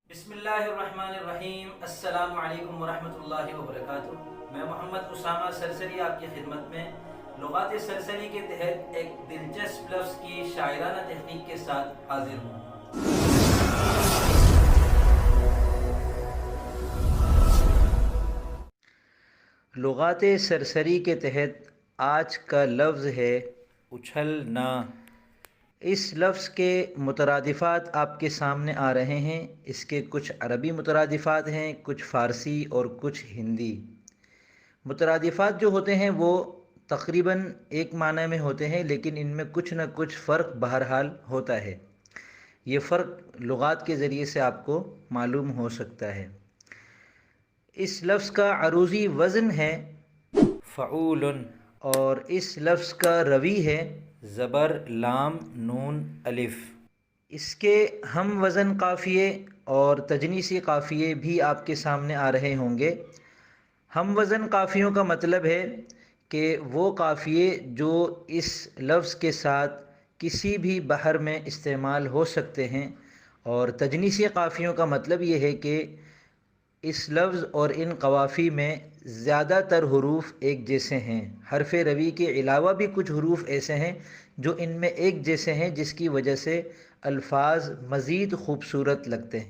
بسم اللہ الرحمن الرحیم۔ السلام علیکم ورحمۃ اللہ وبرکاتہ۔ میں محمد اسامہ سرسری آپ کی خدمت میں لغات سرسری کے تحت ایک دلچسپ لفظ کی شاعرانہ تحقیق کے ساتھ حاضر ہوں۔ لغات سرسری کے تحت آج کا لفظ ہے اچھلنا۔ اس لفظ کے مترادفات آپ کے سامنے آ رہے ہیں۔ اس کے کچھ عربی مترادفات ہیں، کچھ فارسی اور کچھ ہندی۔ مترادفات جو ہوتے ہیں وہ تقریباً ایک معنی میں ہوتے ہیں، لیکن ان میں کچھ نہ کچھ فرق بہرحال ہوتا ہے۔ یہ فرق لغات کے ذریعے سے آپ کو معلوم ہو سکتا ہے۔ اس لفظ کا عروضی وزن ہے فعول، اور اس لفظ کا روی ہے زبر لام نون الف۔ اس کے ہم وزن قافیے اور تجنیسی قافیے بھی آپ کے سامنے آ رہے ہوں گے۔ ہم وزن قافیوں کا مطلب ہے کہ وہ قافیے جو اس لفظ کے ساتھ کسی بھی بحر میں استعمال ہو سکتے ہیں، اور تجنیسی قافیوں کا مطلب یہ ہے کہ اس لفظ اور ان قوافی میں زیادہ تر حروف ایک جیسے ہیں۔ حرف روی کے علاوہ بھی کچھ حروف ایسے ہیں جو ان میں ایک جیسے ہیں، جس کی وجہ سے الفاظ مزید خوبصورت لگتے ہیں۔